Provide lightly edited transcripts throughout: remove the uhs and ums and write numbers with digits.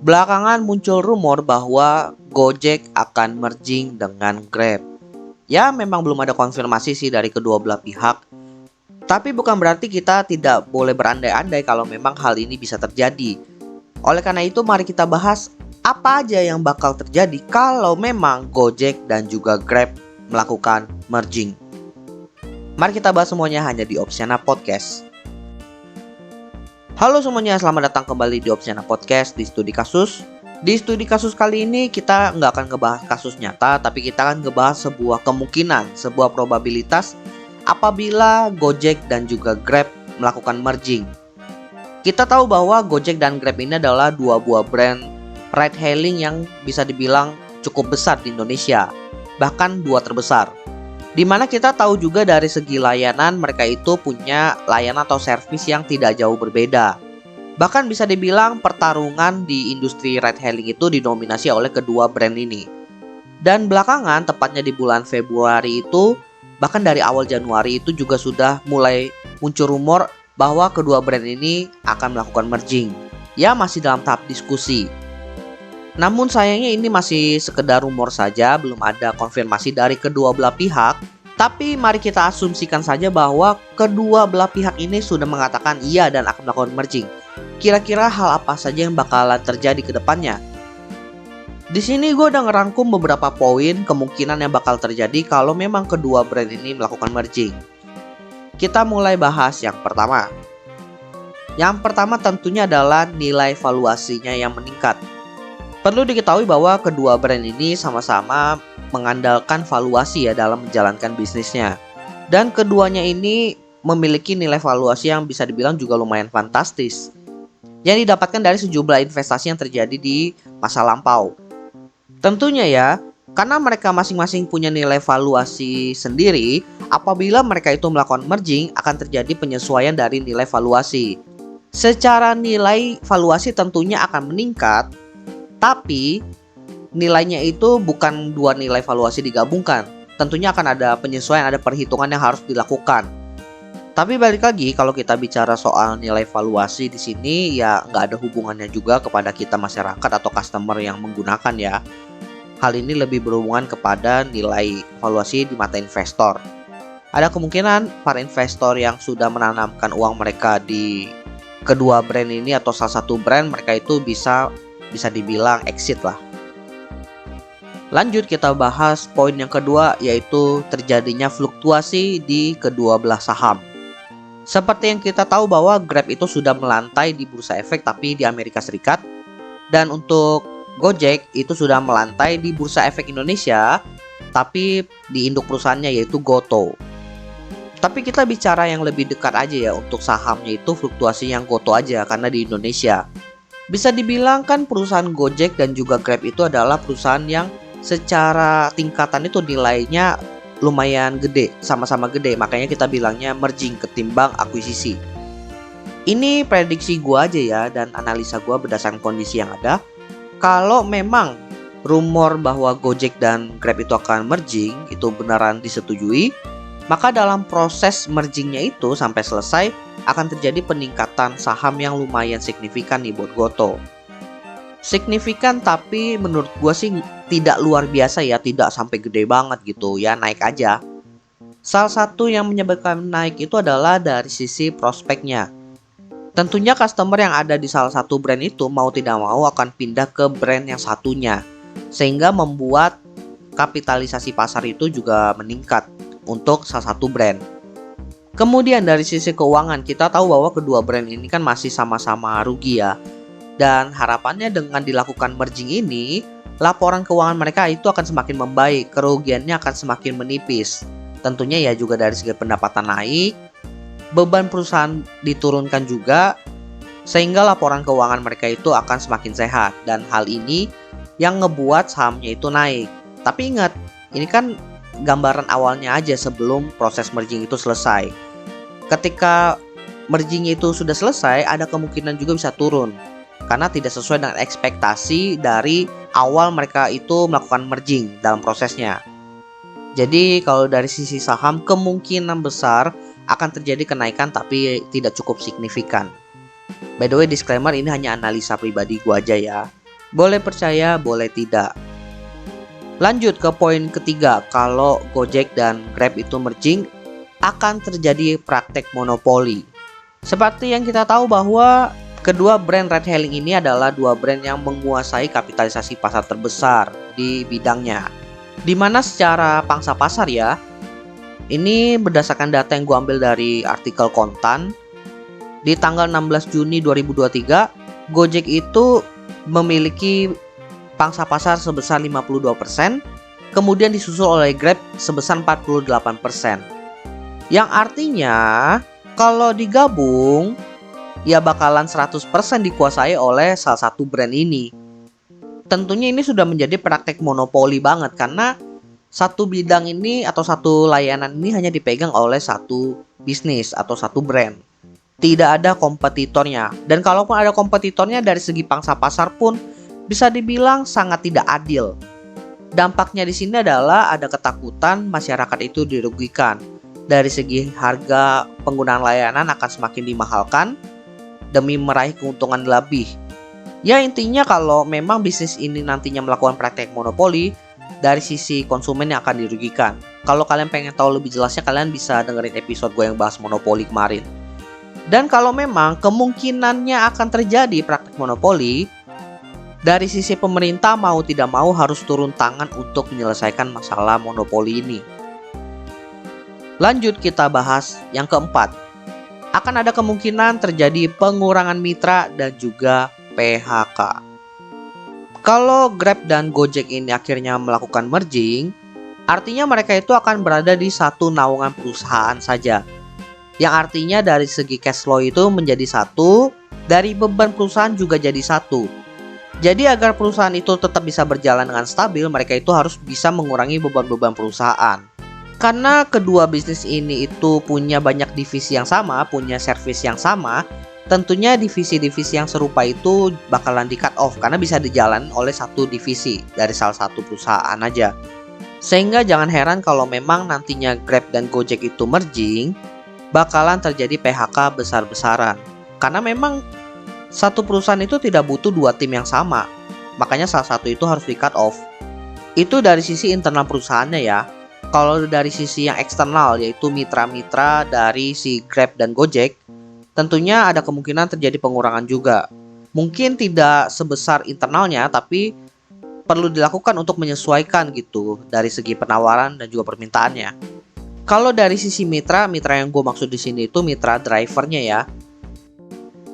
Belakangan muncul rumor bahwa Gojek akan merging dengan Grab. Ya, memang belum ada konfirmasi sih dari kedua belah pihak. Tapi bukan berarti kita tidak boleh berandai-andai kalau memang hal ini bisa terjadi. Oleh karena itu, mari kita bahas apa aja yang bakal terjadi kalau memang Gojek dan juga Grab melakukan merging. Mari kita bahas semuanya hanya di Opsiana Podcast. Halo semuanya, selamat datang kembali di Opsiana Podcast di Studi Kasus. Di studi kasus kali ini kita nggak akan ngebahas kasus nyata, tapi kita akan ngebahas sebuah kemungkinan, sebuah probabilitas apabila Gojek dan juga Grab melakukan merging. Kita tahu bahwa Gojek dan Grab ini adalah dua buah brand ride hailing yang bisa dibilang cukup besar di Indonesia, bahkan dua terbesar. Dimana kita tahu juga dari segi layanan mereka itu punya layanan atau servis yang tidak jauh berbeda. Bahkan bisa dibilang pertarungan di industri ride hailing itu didominasi oleh kedua brand ini. Dan belakangan, tepatnya di bulan Februari itu, bahkan dari awal Januari itu juga sudah mulai muncul rumor bahwa kedua brand ini akan melakukan merging. Ya, masih dalam tahap diskusi. Namun sayangnya ini masih sekedar rumor saja, belum ada konfirmasi dari kedua belah pihak. Tapi mari kita asumsikan saja bahwa kedua belah pihak ini sudah mengatakan iya dan akan melakukan merging. Kira-kira hal apa saja yang bakalan terjadi ke depannya? Di sini gue udah ngerangkum beberapa poin kemungkinan yang bakal terjadi kalau memang kedua brand ini melakukan merging. Kita mulai bahas yang pertama. Yang pertama tentunya adalah nilai valuasinya yang meningkat. Perlu diketahui bahwa kedua brand ini sama-sama mengandalkan valuasi ya dalam menjalankan bisnisnya. Dan keduanya ini memiliki nilai valuasi yang bisa dibilang juga lumayan fantastis, yang didapatkan dari sejumlah investasi yang terjadi di masa lampau. Tentunya ya, karena mereka masing-masing punya nilai valuasi sendiri, apabila mereka itu melakukan merging akan terjadi penyesuaian dari nilai valuasi. Secara nilai valuasi tentunya akan meningkat, tapi nilainya itu bukan dua nilai valuasi digabungkan. Tentunya akan ada penyesuaian, ada perhitungan yang harus dilakukan. Tapi balik lagi, kalau kita bicara soal nilai valuasi di sini ya nggak ada hubungannya juga kepada kita masyarakat atau customer yang menggunakan ya. Hal ini lebih berhubungan kepada nilai valuasi di mata investor. Ada kemungkinan para investor yang sudah menanamkan uang mereka di kedua brand ini atau salah satu brand mereka itu bisa dibilang exit lah. Lanjut kita bahas poin yang kedua, yaitu terjadinya fluktuasi di kedua belah saham. Seperti yang kita tahu bahwa Grab itu sudah melantai di bursa efek tapi di Amerika Serikat, dan untuk Gojek itu sudah melantai di bursa efek Indonesia tapi di induk perusahaannya yaitu Goto. Tapi kita bicara yang lebih dekat aja ya, untuk sahamnya itu fluktuasi yang Goto aja karena di Indonesia. Bisa dibilang kan perusahaan Gojek dan juga Grab itu adalah perusahaan yang secara tingkatan itu nilainya lumayan gede, sama-sama gede. Makanya kita bilangnya merging ketimbang akuisisi. Ini prediksi gua aja ya dan analisa gua berdasarkan kondisi yang ada. Kalau memang rumor bahwa Gojek dan Grab itu akan merging itu beneran disetujui, maka dalam proses mergingnya itu sampai selesai akan terjadi peningkatan saham yang lumayan signifikan nih buat Goto. Signifikan tapi menurut gue sih tidak luar biasa ya, tidak sampai gede banget gitu ya, naik aja. Salah satu yang menyebabkan naik itu adalah dari sisi prospeknya. Tentunya customer yang ada di salah satu brand itu mau tidak mau akan pindah ke brand yang satunya, sehingga membuat kapitalisasi pasar itu juga meningkat untuk salah satu brand. Kemudian dari sisi keuangan, kita tahu bahwa kedua brand ini kan masih sama-sama rugi ya. Dan harapannya dengan dilakukan merging ini, laporan keuangan mereka itu akan semakin membaik, kerugiannya akan semakin menipis. Tentunya ya juga dari segi pendapatan naik, beban perusahaan diturunkan juga, sehingga laporan keuangan mereka itu akan semakin sehat. Dan hal ini yang ngebuat sahamnya itu naik. Tapi ingat, ini kan gambaran awalnya aja sebelum proses merging itu selesai. Ketika mergingnya itu sudah selesai, ada kemungkinan juga bisa turun karena tidak sesuai dengan ekspektasi dari awal mereka itu melakukan merging dalam prosesnya. Jadi kalau dari sisi saham kemungkinan besar akan terjadi kenaikan tapi tidak cukup signifikan. By the way, disclaimer, ini hanya analisa pribadi gua aja ya. Boleh percaya, boleh tidak. Lanjut ke poin ketiga, kalau Gojek dan Grab itu merging, akan terjadi praktek monopoli. Seperti yang kita tahu bahwa kedua brand ride hailing ini adalah dua brand yang menguasai kapitalisasi pasar terbesar di bidangnya. Dimana secara pangsa pasar ya, ini berdasarkan data yang gue ambil dari artikel Kontan, di tanggal 16 Juni 2023, Gojek itu memiliki pangsa pasar sebesar 52%, kemudian disusul oleh Grab sebesar 48%. Yang artinya kalau digabung ya bakalan 100% dikuasai oleh salah satu brand ini. Tentunya ini sudah menjadi praktek monopoli banget karena satu bidang ini atau satu layanan ini hanya dipegang oleh satu bisnis atau satu brand. Tidak ada kompetitornya. Dan kalaupun ada kompetitornya dari segi pangsa pasar pun bisa dibilang sangat tidak adil. Dampaknya di sini adalah ada ketakutan masyarakat itu dirugikan. Dari segi harga penggunaan layanan akan semakin dimahalkan demi meraih keuntungan lebih. Ya intinya kalau memang bisnis ini nantinya melakukan praktek monopoli, dari sisi konsumen yang akan dirugikan. Kalau kalian pengen tahu lebih jelasnya, kalian bisa dengerin episode gue yang bahas monopoli kemarin. Dan kalau memang kemungkinannya akan terjadi praktek monopoli, dari sisi pemerintah mau tidak mau harus turun tangan untuk menyelesaikan masalah monopoli ini. Lanjut kita bahas yang keempat. Akan ada kemungkinan terjadi pengurangan mitra dan juga PHK. Kalau Grab dan Gojek ini akhirnya melakukan merging, artinya mereka itu akan berada di satu naungan perusahaan saja. Yang artinya dari segi cash flow itu menjadi satu, dari beban perusahaan juga jadi satu. Jadi agar perusahaan itu tetap bisa berjalan dengan stabil, mereka itu harus bisa mengurangi beban-beban perusahaan. Karena kedua bisnis ini itu punya banyak divisi yang sama, punya service yang sama, tentunya divisi-divisi yang serupa itu bakalan di cut off karena bisa dijalan oleh satu divisi dari salah satu perusahaan aja. Sehingga jangan heran kalau memang nantinya Grab dan Gojek itu merging, bakalan terjadi PHK besar-besaran. Karena memang satu perusahaan itu tidak butuh dua tim yang sama, makanya salah satu itu harus di cut off. Itu dari sisi internal perusahaannya ya. Kalau dari sisi yang eksternal, yaitu mitra-mitra dari si Grab dan Gojek, tentunya ada kemungkinan terjadi pengurangan juga. Mungkin tidak sebesar internalnya, tapi perlu dilakukan untuk menyesuaikan gitu dari segi penawaran dan juga permintaannya. Kalau dari sisi mitra yang gue maksud di sini itu mitra drivernya ya.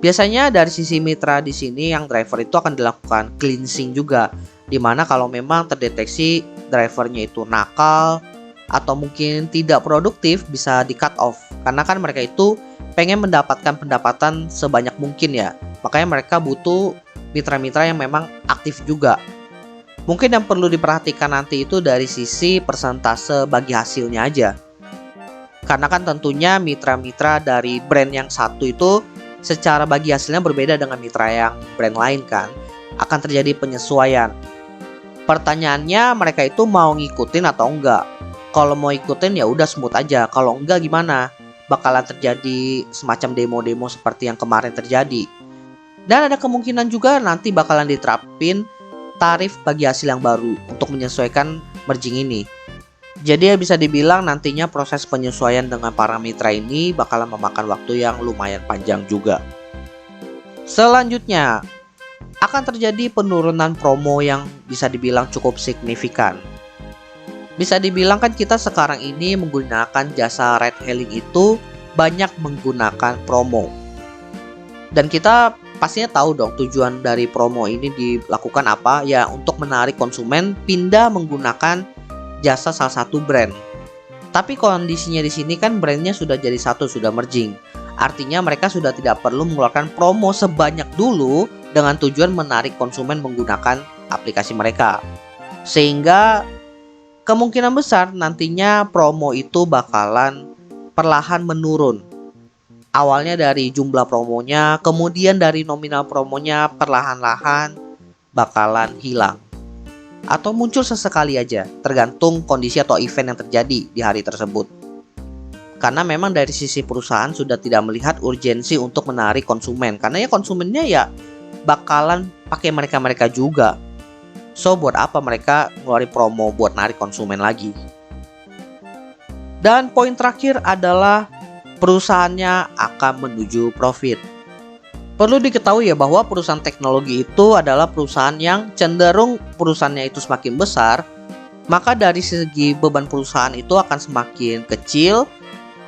Biasanya dari sisi mitra di sini yang driver itu akan dilakukan cleansing juga, dimana kalau memang terdeteksi drivernya itu nakal atau mungkin tidak produktif bisa di cut off, karena kan mereka itu pengen mendapatkan pendapatan sebanyak mungkin ya, makanya mereka butuh mitra-mitra yang memang aktif juga. Mungkin yang perlu diperhatikan nanti itu dari sisi persentase bagi hasilnya aja, karena kan tentunya mitra-mitra dari brand yang satu itu secara bagi hasilnya berbeda dengan mitra yang brand lain kan, akan terjadi penyesuaian. Pertanyaannya mereka itu mau ngikutin atau enggak. Kalau mau ikutin ya udah smooth aja, kalau enggak gimana? Bakalan terjadi semacam demo-demo seperti yang kemarin terjadi. Dan ada kemungkinan juga nanti bakalan diterapin tarif bagi hasil yang baru untuk menyesuaikan merging ini. Jadi ya bisa dibilang nantinya proses penyesuaian dengan para mitra ini bakalan memakan waktu yang lumayan panjang juga. Selanjutnya, akan terjadi penurunan promo yang bisa dibilang cukup signifikan. Bisa dibilang kan kita sekarang ini menggunakan jasa ride hailing itu banyak menggunakan promo. Dan kita pastinya tahu dong tujuan dari promo ini dilakukan apa? Ya untuk menarik konsumen pindah menggunakan jasa salah satu brand. Tapi kondisinya di sini kan brandnya sudah jadi satu, sudah merging. Artinya mereka sudah tidak perlu mengeluarkan promo sebanyak dulu dengan tujuan menarik konsumen menggunakan aplikasi mereka. Sehingga kemungkinan besar nantinya promo itu bakalan perlahan menurun. Awalnya dari jumlah promonya, kemudian dari nominal promonya perlahan-lahan bakalan hilang. Atau muncul sesekali aja, tergantung kondisi atau event yang terjadi di hari tersebut. Karena memang dari sisi perusahaan sudah tidak melihat urgensi untuk menarik konsumen. Karena ya konsumennya ya bakalan pakai mereka-mereka juga. So buat apa mereka ngeluarin promo buat narik konsumen lagi? Dan poin terakhir adalah perusahaannya akan menuju profit. Perlu diketahui ya bahwa perusahaan teknologi itu adalah perusahaan yang cenderung perusahaannya itu semakin besar, maka dari segi beban perusahaan itu akan semakin kecil,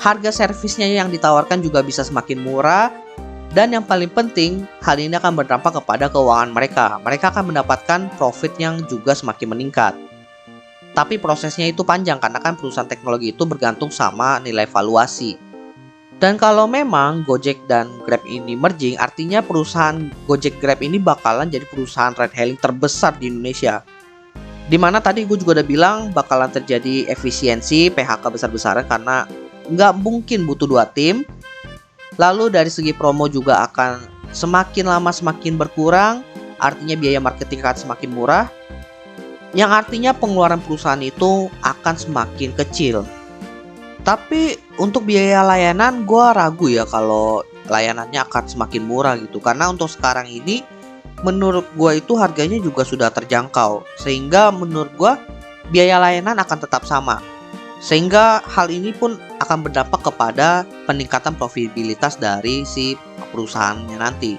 harga servisnya yang ditawarkan juga bisa semakin murah, dan yang paling penting, hal ini akan berdampak kepada keuangan mereka. Mereka akan mendapatkan profit yang juga semakin meningkat. Tapi prosesnya itu panjang karena kan perusahaan teknologi itu bergantung sama nilai valuasi. Dan kalau memang Gojek dan Grab ini merging, artinya perusahaan Gojek Grab ini bakalan jadi perusahaan ride hailing terbesar di Indonesia. Dimana tadi gue juga udah bilang bakalan terjadi efisiensi PHK besar-besaran karena nggak mungkin butuh 2 tim. Lalu dari segi promo juga akan semakin lama semakin berkurang, artinya biaya marketing akan semakin murah, yang artinya pengeluaran perusahaan itu akan semakin kecil. Tapi untuk biaya layanan gue ragu ya kalau layanannya akan semakin murah gitu. Karena untuk sekarang ini menurut gue itu harganya juga sudah terjangkau. Sehingga menurut gue biaya layanan akan tetap sama. Sehingga hal ini pun akan berdampak kepada peningkatan profitabilitas dari si perusahaannya nanti.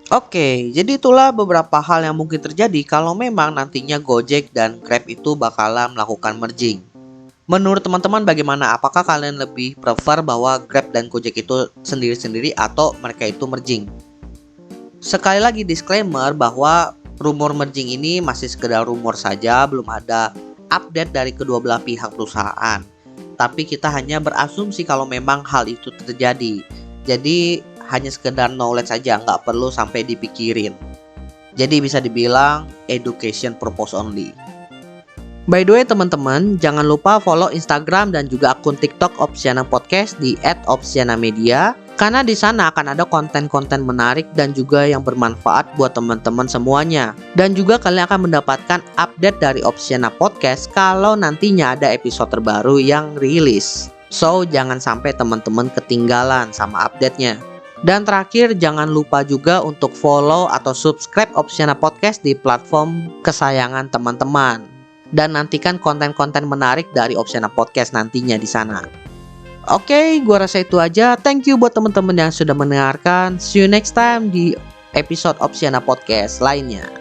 Oke, jadi itulah beberapa hal yang mungkin terjadi kalau memang nantinya Gojek dan Grab itu bakalan melakukan merging. Menurut teman-teman bagaimana? Apakah kalian lebih prefer bahwa Grab dan Gojek itu sendiri-sendiri atau mereka itu merging? Sekali lagi disclaimer bahwa rumor merging ini masih sekedar rumor saja, belum ada update dari kedua belah pihak perusahaan. Tapi kita hanya berasumsi kalau memang hal itu terjadi. Jadi hanya sekedar knowledge saja, nggak perlu sampai dipikirin. Jadi bisa dibilang education purpose only. By the way teman-teman, jangan lupa follow Instagram dan juga akun TikTok Opsiana Podcast di @opsianamedia, karena di sana akan ada konten-konten menarik dan juga yang bermanfaat buat teman-teman semuanya. Dan juga kalian akan mendapatkan update dari Opsiana Podcast kalau nantinya ada episode terbaru yang rilis. So jangan sampai teman-teman ketinggalan sama update-nya. Dan terakhir jangan lupa juga untuk follow atau subscribe Opsiana Podcast di platform kesayangan teman-teman. Dan nantikan konten-konten menarik dari Opsiana Podcast nantinya di sana. Oke, gua rasa itu aja. Thank you buat teman-teman yang sudah mendengarkan. See you next time di episode Opsiana Podcast lainnya.